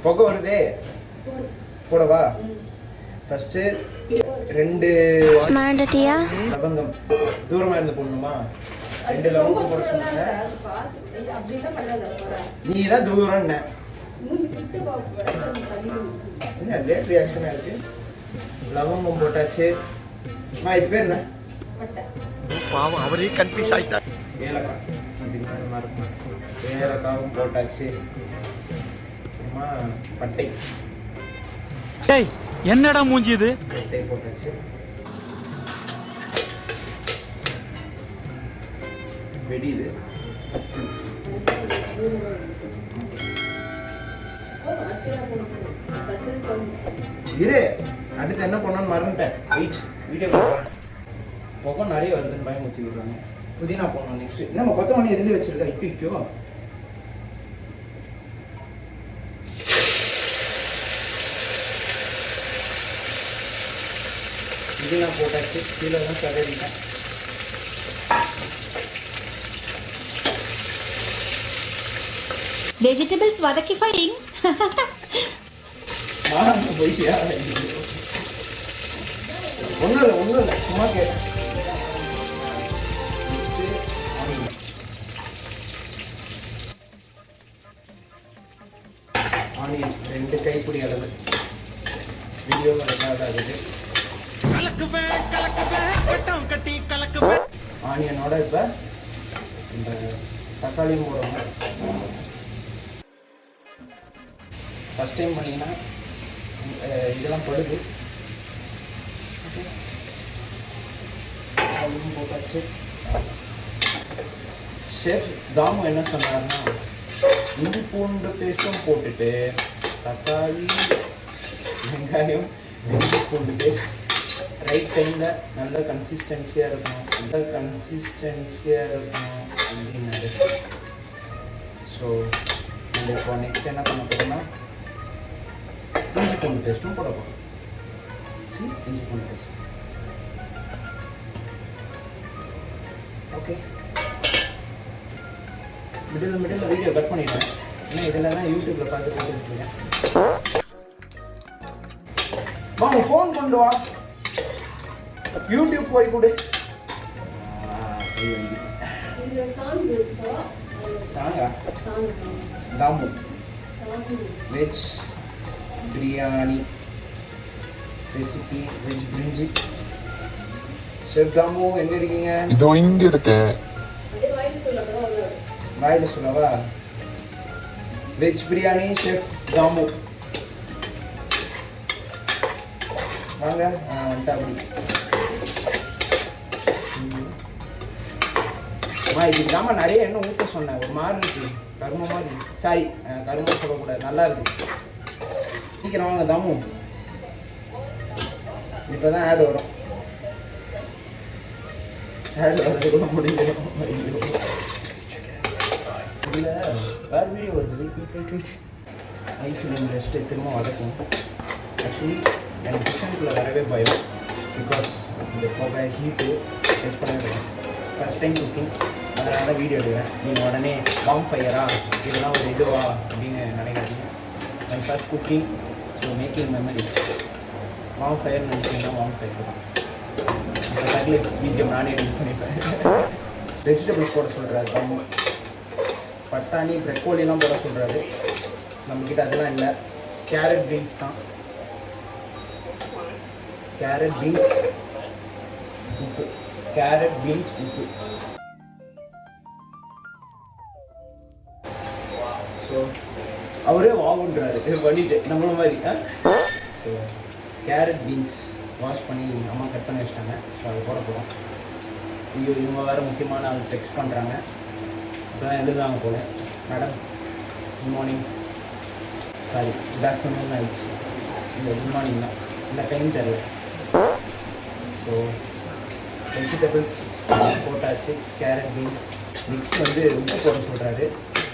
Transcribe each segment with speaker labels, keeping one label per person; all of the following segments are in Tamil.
Speaker 1: பொகை வருதே போடவா? ஃபர்ஸ்ட் 2 லவங்கம் தூரமா இருந்து போடணுமா? 2 லவங்கம் போட சொன்னாங்க. நீ தான் தூரம் என்ன லேட் ரியாக்ஷனா இருக்கு. லவங்கம் போட்டாச்சு. இது பேர் என்ன?
Speaker 2: பாவம் அவரே கன்ஃபியூஸ் ஆயிட்டா.
Speaker 1: ஏலக்காவும் போட்டாச்சு. அப்புறமா பட்டை.
Speaker 3: என்னடா மூஞ்சி இது?
Speaker 1: பட்டை போட்டாச்சு. வெடிது. இரு, அடுத்து என்ன பண்ணணும்னு மறந்துட்டேன். வீடியோ புகை நிறைய வருதுன்னு பயம் வச்சு விடுறாங்க. புதினா போடணும். நெக்ஸ்ட் நம்ம கொத்தமல்லி எதுலேயே வச்சிருக்கா? இப்போ புதினா போட்டாச்சு. கீழே தான் கதறிட்டேன்.
Speaker 4: வெஜிடபிள்ஸ் வதக்கி ஃபைங்.
Speaker 1: போயிட்டியா? ஒன்றும் இல்லை சும்மா கேட்டேன். ஆனியன் 2 கைப்பிடி அளவு. வீடியோ ரெக்கார்ட் ஆகுது. ஆனியனோட இப்போ இந்த தக்காளியும் போடுவாங்க. ஃபஸ்ட் டைம் பண்ணிங்கன்னா இதெல்லாம் படுது. போட்டாச்சு. ஷெஃப் தாமு என்ன சொன்னார்னா, இஞ்சி பூண்டு பேஸ்ட்டும் போட்டுட்டு தக்காளி வெங்காயம் இஞ்சி பூண்டு பேஸ்ட் ரைட் டைமில் நல்ல கன்சிஸ்டன்சியாக இருக்கணும் அப்படின்னாரு. ஸோ நம்ம இப்போ நெக்ஸ்ட் என்ன பண்ண போகிறோம்னா இஞ்சி பூண்டு பேஸ்ட்டும் போட போகிறோம். இஞ்சி பூண்டு paste okay. Middle video cut பண்ணிட்டேன். ஏன்னா இதில் தான் யூடியூப்பில் பார்த்து போட்டுருக்கேன். வாங்க ஃபோன் கொண்டு வா. யூடியூப் போய் கொடு. சாங்கா Damu veg biryani recipe veg brinji. Chef Damu எங்க இருக்கீங்க?
Speaker 2: இதோ இங்க இருக்கேன்.
Speaker 1: வாயில சொல்லவா? வெஜ் பிரியாணி ஷெஃப் தாமு வாங்க. வந்துட்டா அப்படி இதுக்கு தாம நிறைய எண்ணெய் ஊற்ற சொன்னேன். ஒரு மாதிரி இருக்கு கரும மாதிரி. சாரி, கருமம் சொல்லக்கூடாது, நல்லா இருக்கு. சீக்கிரம் வாங்க தாமு. இப்போதான் ஆட் வரும். ஆட் வரது கூட முடிஞ்சிடும். இல்லை வேறு வீடியோ வருது. ஐ ஃபிலிம் ரெஸ்ட்டு திரும்ப வதக்கும். ஆக்சுவலி எனக்கு கிச்சனுக்குள்ளே வரவே பயம். பிகாஸ் இந்த போக ஹீட்டு டெஸ்ட் பண்ணிடுவேன். ஃபஸ்ட் டைம் குக்கிங், அதனால் வீடியோ எடுக்கிறேன். நீங்கள் உடனே வார்ம் ஃபயரா இதெல்லாம் ஒரு இதுவா அப்படின்னு நினைக்காதீங்க. My first cooking, so making memories. Warm ஃபயர்னு நினச்சிங்கன்னா வார்ம் ஃபயர் தான். அந்த தகவலை பிஜிஎம் நானே எடிட் பண்ணிப்பேன். வெஜிடபிள்ஸ் போட சொல்கிறாரு தாமு. பட்டாணி ப்ரெக்கோலிலாம் போட சொல்கிறாரு. நம்மக்கிட்ட அதெல்லாம் இல்லை. கேரட் பீன்ஸ் தான். கேரட் பீன்ஸ் உப்பு. கேரட் பீன்ஸ் உப்பு. ஸோ அவரே வாங்குன்றாரு பண்ணிட்டு நம்மள மாதிரி. ஸோ கேரட் பீன்ஸ் வாஷ் பண்ணி அம்மா கட் பண்ணி வச்சிட்டாங்க. ஸோ அது போட போகிறோம். இவங்க வேறு முக்கியமான ஆள் டெக்ஸ்ட் பண்ணுறாங்க. இப்போ தான் எழுதுறாங்க போல. Madam good morning. Sorry good afternoon ஆயிடுச்சு. இல்லை குட் மார்னிங் தான், இல்லை டைம் தெரியல. ஸோ வெஜிடபிள்ஸ் போட்டாச்சு. Carrot beans. நெக்ஸ்ட் வந்து உப்பு போட சொல்கிறாரு.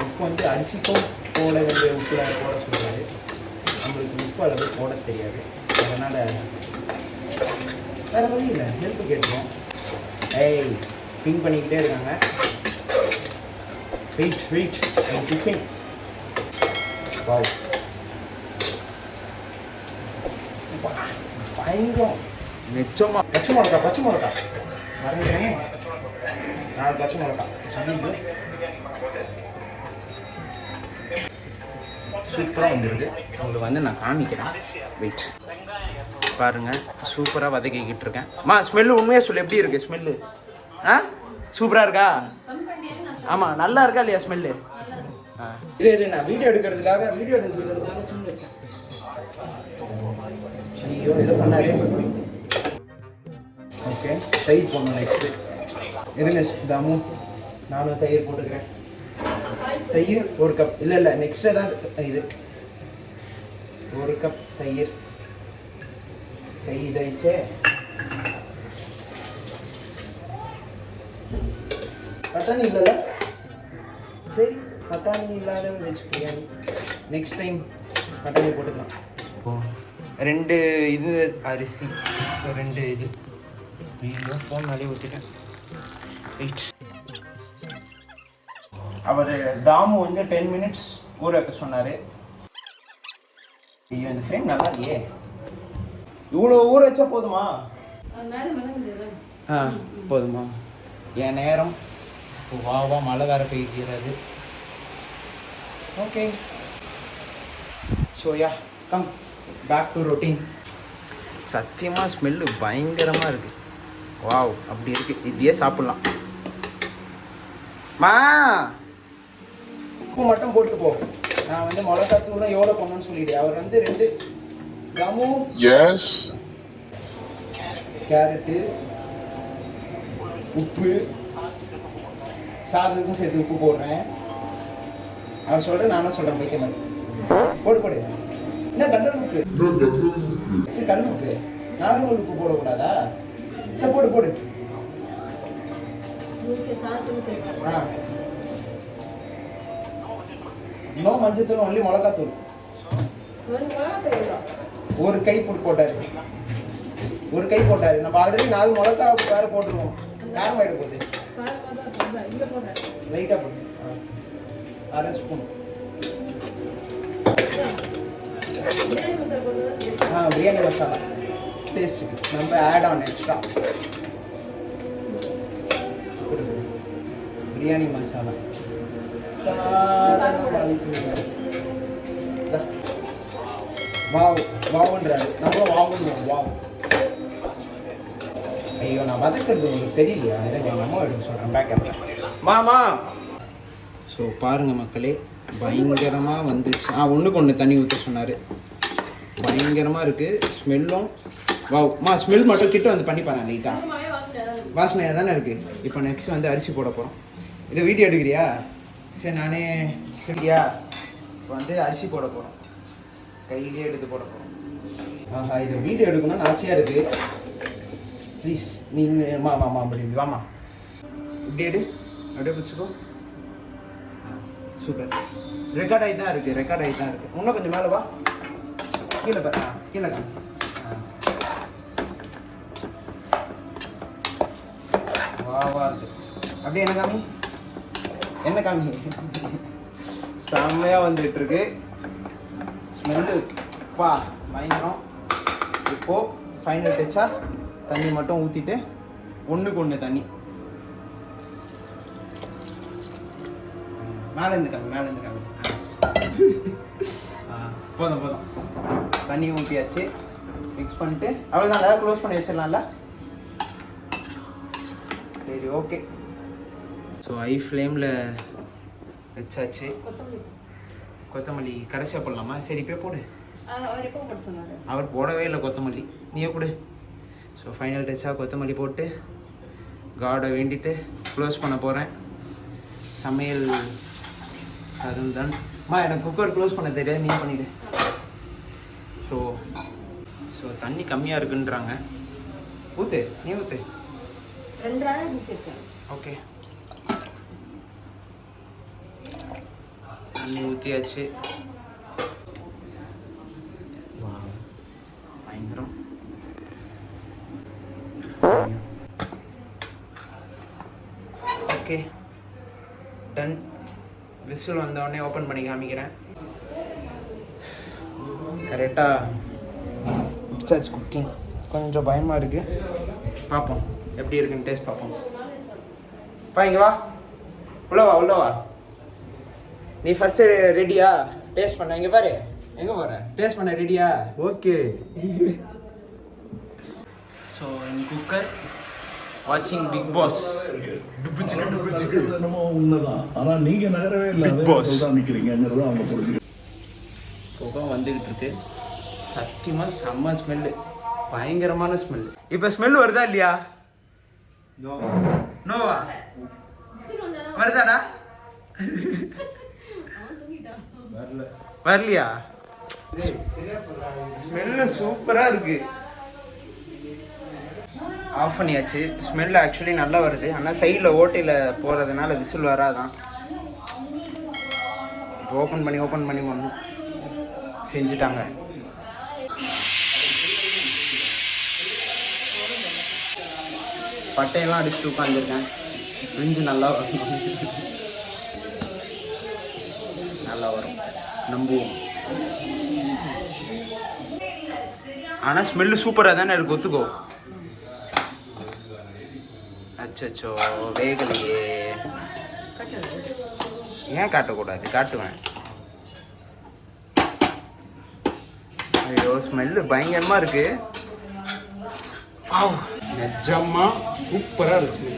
Speaker 1: உப்பு வந்து அரிசிக்கும் போட வேண்டிய உப்பில் போட சொல்கிறாரு. நம்மளுக்கு உப்பு அளவு போட தெரியாது. அதனால் வேறு வழி இல்லை, ஹெல்ப் கேட்டுருவோம். ஏய் பிங் பண்ணிக்கிட்டே இருக்காங்க. Wait cooking. வாவ் பயங்கரம் நிச்சயமா. பச்சை மிளகா மறந்துடுறேன். 4 பச்சை மிளகா. சூப்பராக வந்துருக்கு. உங்களுக்கு வந்து நான் காமிக்கிறேன். வெயிட் பாருங்கள், சூப்பராக வதக்கிக்கிட்டு இருக்கேன். ஸ்மெல்லு உண்மையாக சொல்லு, எப்படி இருக்குது ஸ்மெல்லு? சூப்பராக இருக்கா? ஆமாம், நல்லா இருக்கா இல்லையா ஸ்மெல்லு? இது நான் வீடியோ எடுக்கிறதுக்காக ஸ்மெல் வச்சேன். ஐயோ இதை பண்ணாரு. ஓகே, தயிர் போடணும் நெக்ஸ்ட்டு. இருங்க தாமு, நானும் தயிர் போட்டுக்கிறேன். தயிர் 1 கப். இல்லை நெக்ஸ்ட்டு தான் இது 1 கப் தயிர். கை இதாயிடுச்சே. பட்டாணி இல்லைல்ல? சரி, பட்டாணி இல்லாத வெஜ் பிரியாணி. நெக்ஸ்ட் டைம் பட்டாணி போட்டுக்கலாம். 2 இது அரிசி. ஸோ 2 இது. ஐயோ ஃபோன் மேலே ஊற்றிட்டேன். வெயிட். அவர் தாமு வந்து 10 மினிட்ஸ் ஊற வைக்க சொன்னார். ஐயோ இந்த ஃப்ரேம் நல்லா இல்லையே. இவ்வளோ ஊற வச்சா போதுமா? போதுமா? என் நேரம் வா மழை வேற பெய்கிறது. Okay, so ya come back to routine. சத்தியமாக ஸ்மெல்லு பயங்கரமாக இருக்குது. வாவ், அப்படி இருக்குது. இப்படியே சாப்பிட்லாம். உப்பு மட்டும் போட்டு போ. நான் வந்து மிளகாத்தூள்லாம் எவ்வளோ பண்ணணும்னு சொல்லிவிடு. அவர் வந்து 2 தாமு கேரட்டு, உப்பு, சாதத்துக்கும் சேர்த்து உப்பு போடுறேன். அவர் சொல்கிறேன், நானும் சொல்கிறேன். பைக்க மாதிரி போடு. என்ன கண்டல் உப்பு? சரி, கல் உப்பு. நார்மல் உப்பு போடக்கூடாதா? சரி போடு. இன்னும் மஞ்சத்தூள், ஒன்லி மிளகாத்தூள். 1 கை போட்டாரு. 1 கை போட்டாரு. நம்ம ஆல்ரெடி 4 மிளகா வேற போட்டுருவோம். காரம் ஆகிட போகுது. லைட்டாக போட்டு 1/2 ஸ்பூன். பிரியாணி மசாலா டேஸ்ட்டுக்கு நம்ம add on extra. Biryani masala வாவுன்றாரு. நம்ம வாங்கணும். வாவ். ஐயோ நான் வதக்கிறது உங்களுக்கு தெரியலையா? எங்கள் அம்மா எடுக்க சொல்கிறேன் பேக்கெட்டில். மாமா. ஸோ பாருங்கள் மக்களே, பயங்கரமாக வந்துச்சு. ஒன்றுக்கு ஒன்று தண்ணி ஊற்ற சொன்னார். பயங்கரமாக இருக்குது ஸ்மெல்லும். வாவ் ஸ்மெல் மட்டும் கிட்ட வந்து பண்ணி பாருங்க. லைட்டாக வாசனையாக தானே இருக்குது. இப்போ நெக்ஸ்ட் வந்து அரிசி போட போகிறோம். இதை வீடியோ எடுக்கிறியா? சரி நானே சரியா. இப்போ வந்து அரிசி போட போகிறோம். கையிலே எடுத்து போட போகிறோம். இதை வீடியோ எடுக்கணும்னு ஆசையாக இருக்குது. ப்ளீஸ் நீங்கள் மாமா அப்படி வாமா. இப்படி எடு, அப்படியே பிடிச்சிக்கோ. சூப்பர். ரெக்கார்ட் ஆகி தான் இருக்குது. இன்னும் கொஞ்சம் மேலே வா. கீழே பாரு. கீழே கா. வா இருக்கு. அப்படியே என்ன காமி செம்மையாக வந்துட்டு இருக்கு. ஸ்மெல்லு பயங்கரம். இப்போது ஃபைனல் டச்சா தண்ணி மட்டும் ஊற்றிட்டு 1க்கு 1 தண்ணி. மேலேருந்து காமி. போதும் தண்ணி ஊற்றியாச்சு. மிக்ஸ் பண்ணிட்டு அவ்வளோதான். நல்லா க்ளோஸ் பண்ணி வச்சிடலாம்ல. சரி, ஓகே. ஸோ ஹை ஃப்ளேமில் வச்சாச்சு. கொத்தமல்லி கடைசியாக போடலாமா? சரி இப்போ போடு. அவர் போடவே இல்லை கொத்தமல்லி, நீயே கொடு. ஸோ ஃபைனல் டச்சாக கொத்தமல்லி போட்டு காடை வேண்டிட்டு க்ளோஸ் பண்ண போகிறேன். சமையல் அதுதான். எனக்கு குக்கர் க்ளோஸ் பண்ண தெரியாது, நீ பண்ணிவிடு. ஸோ தண்ணி கம்மியாக இருக்குன்றாங்க. நீ ஊற்று. ஓகே, தண்ணி ஊற்றியாச்சு. பயங்கரம். Okay, done. விசில் வந்தோடனே ஓப்பன் பண்ணி காமிக்கிறேன். கரெக்டாக ஆரம்பிச்சாச்சு குக்கிங். கொஞ்சம் பயமாக இருக்குது, பார்ப்போம் எப்படி இருக்குன்னு டேஸ்ட் பார்ப்போம். இங்கே வா, உள்ளவா நீ ஃபஸ்ட்டு ரெடியா டேஸ்ட் பண்ண? இங்கே பாரு, எங்கே போகிற? டேஸ்ட் பண்ண ரெடியா?
Speaker 3: ஓகே.
Speaker 1: ஸோ இன் குக்கர் வாட்சிங் பிக் பாஸ்.
Speaker 3: உண்மைதான், ஆனா நீங்க நகரவே இல்லை. நிக்கிறீங்கிறத அவங்க புரிஞ்சுக்க.
Speaker 1: புகை வந்துக்கிட்டு இருக்கு, சத்தியமாக செம்ம ஸ்மெல்லு, பயங்கரமான ஸ்மெல். இப்போ ஸ்மெல் வருதா இல்லையா? நோவா வருதாடா? வரலையா? ஸ்மெல்லு சூப்பராக இருக்கு. ஆஃப் பண்ணியாச்சு. ஸ்மெல் ஆக்சுவலி நல்லா வருது, ஆனால் சைடில் ஓட்டையில் போகிறதுனால விசில் வராதான். இப்போ ஓப்பன் பண்ணி பண்ணணும். செஞ்சுட்டாங்க. பட்டையெல்லாம் அடிச்சுட்டு உட்காந்துருக்கேன். பிரிஞ்சு நல்லா வரும் நம்புவோம். ஆனால் ஸ்மெல்லு சூப்பராக தானே இருக்கு, ஒத்துக்கோ. அச்சோ வேகலையே. ஏன் காட்டக்கூடாது? காட்டுவேன். ஐயோ ஸ்மெல்லு பயங்கரமாக இருக்கு. வாவ், நிஜமா சூப்பராக இருக்கு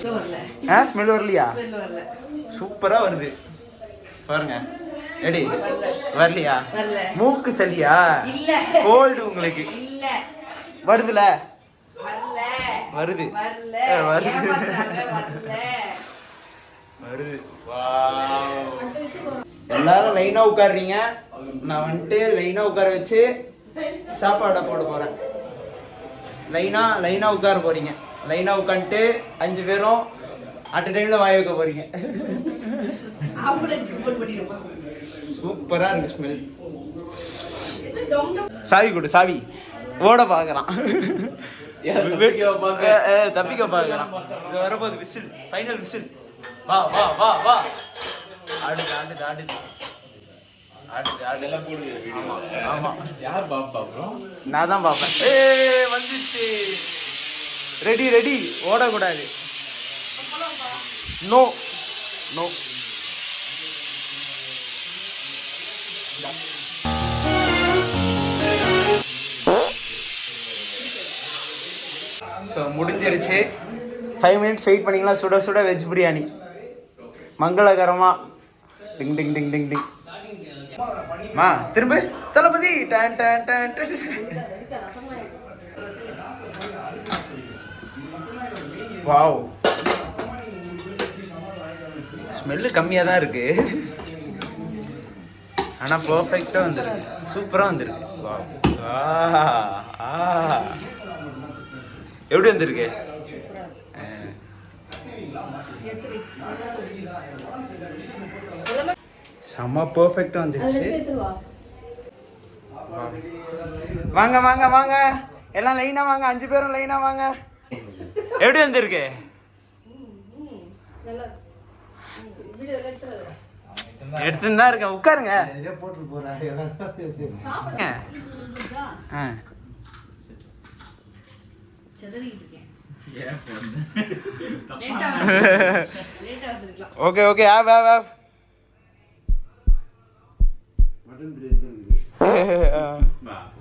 Speaker 1: ஸ்மெல்லு. ஸ்மெல் வரலையா? சூப்பராக வருது பாருங்க. எடி வரலையா? மூக்கு சளியா? கோல்டு உங்களுக்கு வருதுல? வருது எல்லாரும் லைனா உட்காருறீங்க. நான் வந்துட்டு லைனா உட்கார வச்சு சாப்பாடை போட போறேன். லைனா உட்கார போறீங்க. லைனா உட்காந்துட்டு 5 பேரும் அட் டைம்ல வாய வைக்க போறீங்க. சூப்பரா இருக்கு ஸ்மெல். சாவி கொடு, சாவி. ஓட பாக்குறான், தப்பிக்க பாக்குறான். இது வரப்போது விசில், ஃபைனல் விசில். வா வா வா வா. ஆடுது ஆடுது ஆடுது ஆடுது ஆடுலாம் போடுது வீடியோ. ஆமா, யார் பாப்பா ப்ரோ? நான் தான் பாப்பேன். வந்துச்சு. Ready ready. ஓடக்கூடாது. No no. ஸோ முடிஞ்சிருச்சு. 5 minutes வெயிட் பண்ணிக்கலாம். சுட சுட வெஜ் பிரியாணி மங்களகரமாக. டிங் டிங் டிங் டிங் டிங். மா திரும்ப தளபதி. டன் டன் டன் டன். வாவ், ஸ்மெல்லு கம்மியாக தான் இருக்கு, ஆனால் பர்ஃபெக்டாக வந்துருக்கு. சூப்பராக வந்துருக்கு. வாவ், எப்படி வந்திருக்கு? செம்ம பர்ஃபெக்டாக வந்துருச்சு. வாங்க வாங்க வாங்க, எல்லாம் லைனா வாங்க. 5 பேரும் லைனா வாங்க. எப்படி வந்திருக்கு? எடுத்துன்னு தான் இருக்கேன். உட்காருங்க. Okay okay.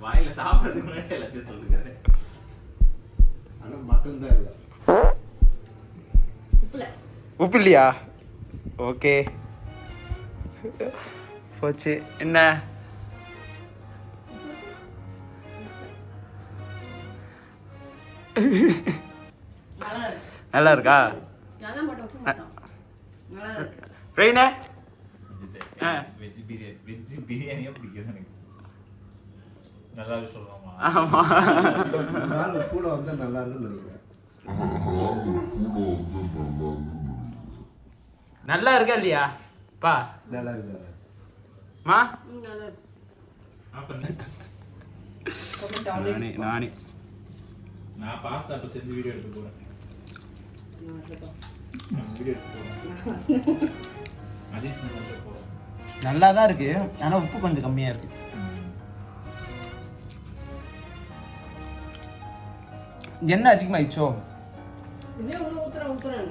Speaker 4: வாயில சாப்பிடுறதுக்கு முன்னாடி எல்லாத்தையும் சொல்லுங்க. ஆனா மட்டன் தான் இல்ல.
Speaker 1: உப்பு இல்லையா? ஓகே போச்சு. என்ன நல்லா இருக்கா?
Speaker 4: வெஜ் பிரியாணியே பிடிக்கும் எனக்கு. நல்லா இருக்கு சொல்லுவாமா?
Speaker 1: ஆமா,
Speaker 3: கூட வந்தா நல்லா இருக்குன்னு நினைக்கிறேன்.
Speaker 1: நல்லா இருக்கா இல்லையா பா?
Speaker 3: நல்லா இருக்கு
Speaker 1: மா. நானே
Speaker 4: நான் பாஸ்தா இப்ப செஞ்சு வீடியோ எடுத்து போறேன். வீடியோ எடுத்து போறேன். அஜித் போறேன்.
Speaker 1: நல்லா தான் இருக்கு, ஆனா உப்பு கொஞ்சம் கம்மியா இருக்கு. எண்ணெய் அதிகமாகிடுச்சோ
Speaker 5: இன்னும் ஒன்று ஊற்றுறேன்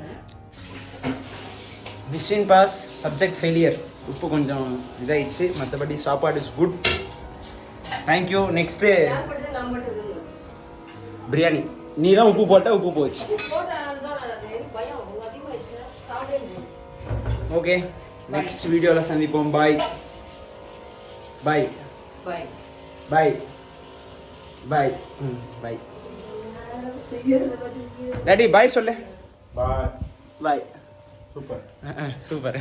Speaker 1: மிஷின் பாஸ் சப்ஜெக்ட் ஃபெயிலியர். உப்பு கொஞ்சம் இதாகிடுச்சு, மற்றபடி சாப்பாடு இஸ் குட். தேங்க்யூ. நெக்ஸ்ட்டு
Speaker 5: யார் மட்டும் நான் மட்டும்
Speaker 1: பிரியாணி. நீ தான் உப்பு போட்ட, உப்பு போச்சு.
Speaker 5: போட்டால் தான் எனக்கு பயம் அதிகமாகிடுச்சுன்னா சாப்பிடவே முடியும்.
Speaker 1: ஓகே, நெக்ஸ்ட் வீடியோவில் சந்திப்போம். பாய் பாய்
Speaker 5: பாய்
Speaker 1: பாய் பாய். பாய் டாடி, பாய் சொல்லு.
Speaker 3: பாய்.
Speaker 1: பாய்.
Speaker 3: சூப்பர்.
Speaker 1: சூப்பர்.